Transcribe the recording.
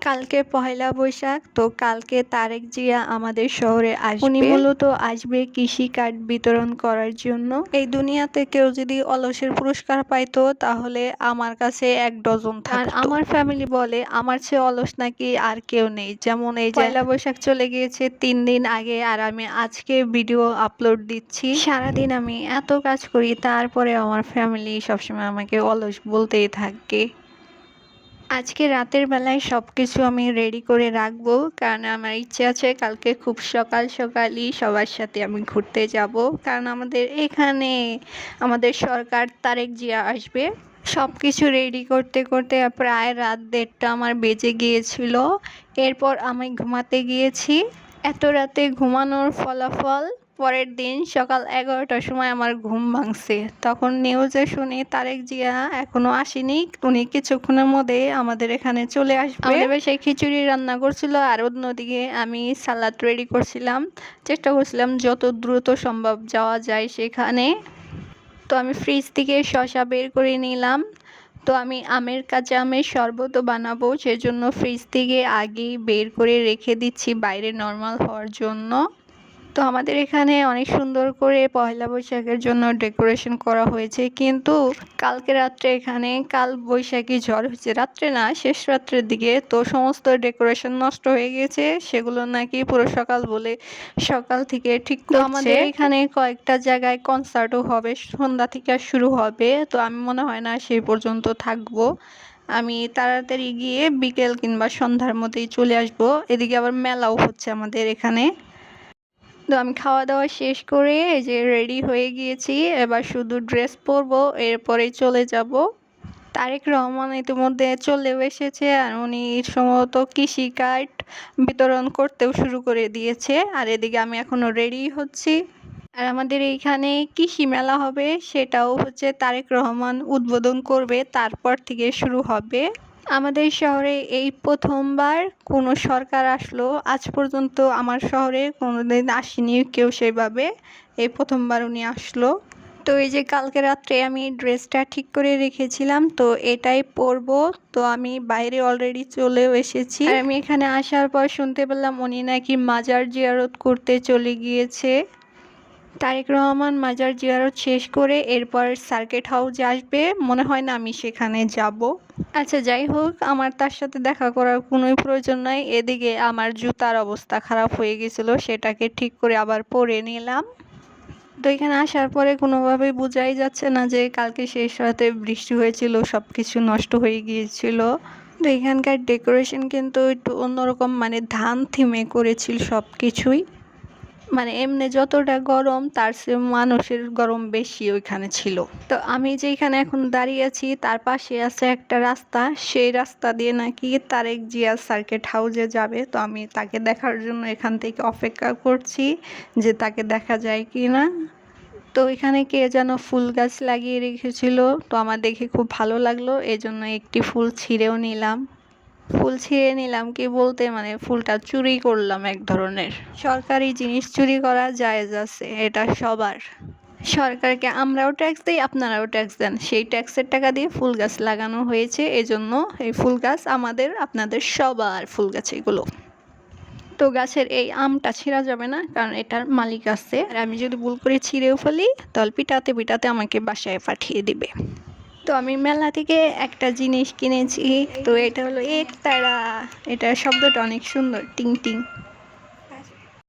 কালকে পহেলা বৈশাখ, তো কালকে তারেক জিয়া আমাদের শহরে আসবে। উনি মূলত আসবে কৃষি কার্ড বিতরণ করার জন্য। এই দুনিয়াতে কেউ যদি অলসের পুরস্কার পাইতো তাহলে আমার কাছে ১ ডজন থাকতো। আর আমার ফ্যামিলি বলে আমার চেয়ে অলস নাকি আর কেউ নেই। যেমন এই যে পয়লা বৈশাখ চলে গিয়েছে ৩ দিন আগে, আর আমি আজকে ভিডিও আপলোড দিচ্ছি। সারাদিন আমি এত কাজ করি, তারপরে আমার ফ্যামিলি সবসময় আমাকে অলস বলতেই থাকে। আজকে রাতের বেলায় সবকিছু আমি রেডি করে রাখবো, কারণ আমার ইচ্ছে আছে কালকে খুব সকাল সকালই সবার সাথে আমি ঘুরতে যাব, কারণ আমাদের এখানে আমাদের সরকার তারেক জিয়া আসবে। সব কিছু রেডি করতে করতে প্রায় রাত ১:৩০ আমার বেজে গিয়েছিল। এরপর আমি ঘুমাতে গিয়েছি। এত রাতে ঘুমানোর ফলাফল পরের দিন সকাল ১১টার সময় আমার ঘুম ভাঙছে। তখন নিউজে শুনি তারেক জিয়া এখনো আসেনি, উনি কিছুক্ষণের মধ্যে আমাদের এখানে চলে আসবে। আমাদের বাসায় খিচুড়ি রান্না করছিল, আর অন্যদিকে আমি সালাদ রেডি করছিলাম। চেষ্টা করছিলাম যত দ্রুত সম্ভব যাওয়া যায় সেখানে। তো আমি ফ্রিজ থেকে শসা বের করে নিলাম। তো আমি কাঁচা আমের শরবত বানাবো, সেজন্য ফ্রিজ থেকে আগেই বের করে রেখে দিচ্ছি বাইরে নর্মাল হওয়ার জন্য। তো আমাদের এখানে অনেক সুন্দর করে পয়লা বৈশাখের জন্য ডেকোরেশন করা হয়েছে, কিন্তু কালকে রাত্রে এখানে কাল বৈশাখী ঝড় হয়েছে, রাত্রে না শেষ রাত্রের দিকে। তো সমস্ত ডেকোরেশন নষ্ট হয়ে গেছে, সেগুলো নাকি পুরো সকাল বলে সকাল থেকে ঠিক করছে। আমাদের এখানে কয়েকটা জায়গায় কনসার্টও হবে, সন্ধ্যা থেকে শুরু হবে। তো আমি মনে হয় না সেই পর্যন্ত থাকবো, আমি তাড়াতাড়ি গিয়ে বিকেল কিংবা সন্ধ্যার মধ্যেই চলে আসবো। এদিকে আবার মেলাও হচ্ছে আমাদের এখানে। তো আমি খাওয়া দাওয়া শেষ করে এই যে রেডি হয়ে গিয়েছি, এবার শুধু ড্রেস পরবো, এরপরেই চলে যাব। তারেক রহমান ইতিমধ্যে চলেও এসেছে, আর উনি সম্ভবত কৃষি কার্ড বিতরণ করতেও শুরু করে দিয়েছে। আর এদিকে আমি এখনো রেডি হচ্ছি। আর আমাদের এইখানে কৃষি মেলা হবে, সেটাও হচ্ছে তারেক রহমান উদ্বোধন করবে, তারপর থেকে শুরু হবে। আমাদের শহরে এই প্রথমবার কোনো সরকার আসলো, আজ পর্যন্ত আমার শহরে কোনোদিন আসেনি কেউ সেভাবে, এই প্রথমবার উনি আসলো। তো এই যে কালকে রাত্রে আমি ড্রেসটা ঠিক করে রেখেছিলাম, তো এটাই পরবো। তো আমি বাইরে অলরেডি চলেও এসেছি, আর আমি এখানে আসার পর শুনতে পেলাম উনি নাকি মাজার জিয়ারত করতে চলে গিয়েছে। তারেক রহমান মাজার জিয়ারত শেষ করে এরপর সার্কিট হাউসে আসবে, মনে হয় না আমি সেখানে যাব। আচ্ছা যাই হোক, আমার তার সাথে দেখা করার কোনোই প্রয়োজন নাই। এদিকে আমার জুতার অবস্থা খারাপ হয়ে গেছিলো, সেটাকে ঠিক করে আবার পরে নিলাম। তো এখানে আসার পরে কোনোভাবেই বোঝাই যাচ্ছে না যে কালকে শেষ রাতে বৃষ্টি হয়েছিল, সব কিছু নষ্ট হয়ে গিয়েছিল। তো এখানকার ডেকোরেশন কিন্তু একটু অন্যরকম, মানে ধান থিমে করেছিল সব কিছুই। মানে এমনি যতটা গরম তার চেয়ে মানুষের গরম বেশি ওইখানে ছিল। তো আমি যেখানে এখন দাঁড়িয়ে আছি তার পাশে আছে একটা রাস্তা, সেই রাস্তা দিয়ে নাকি তারেক জিয়া সার্কিট হাউসে যাবে। তো আমি তাকে দেখার জন্য এখান থেকে অপেক্ষা করছি যে তাকে দেখা যায় কি না। তো এখানে কে যেন ফুল গাছ লাগিয়ে রেখেছিল, তো আমার দেখে খুব ভালো লাগলো, এজন্য একটি ফুল ছিঁড়েও নিলাম। ফুল ছিঁড়ে নিলাম কি বলতে, মানে ফুলটা চুরি করলাম এক ধরনের। সরকারি জিনিস চুরি করা জায়েজ আছে, এটা সবার। সরকারকে আমরাও ট্যাক্স দিই, আপনারাও ট্যাক্স দেন, সেই ট্যাক্সের টাকা দিয়ে ফুল গাছ লাগানো হয়েছে, এজন্য এই ফুল গাছ আমাদের আপনাদের সবার ফুল গাছ এগুলো। তো গাছের এই আমটা ছিঁড়া যাবে না, কারণ এটার মালিক আছে, আর আমি যদি ভুল করে ছিঁড়েও ফেলি তাহলে পিটাতে পিটাতে আমাকে বাসায় পাঠিয়ে দিবে। তো আমি মেলা থেকে একটা জিনিস কিনেছি, তো এটা হলো একতারা। এটার শব্দটা অনেক সুন্দর, টিং টিং।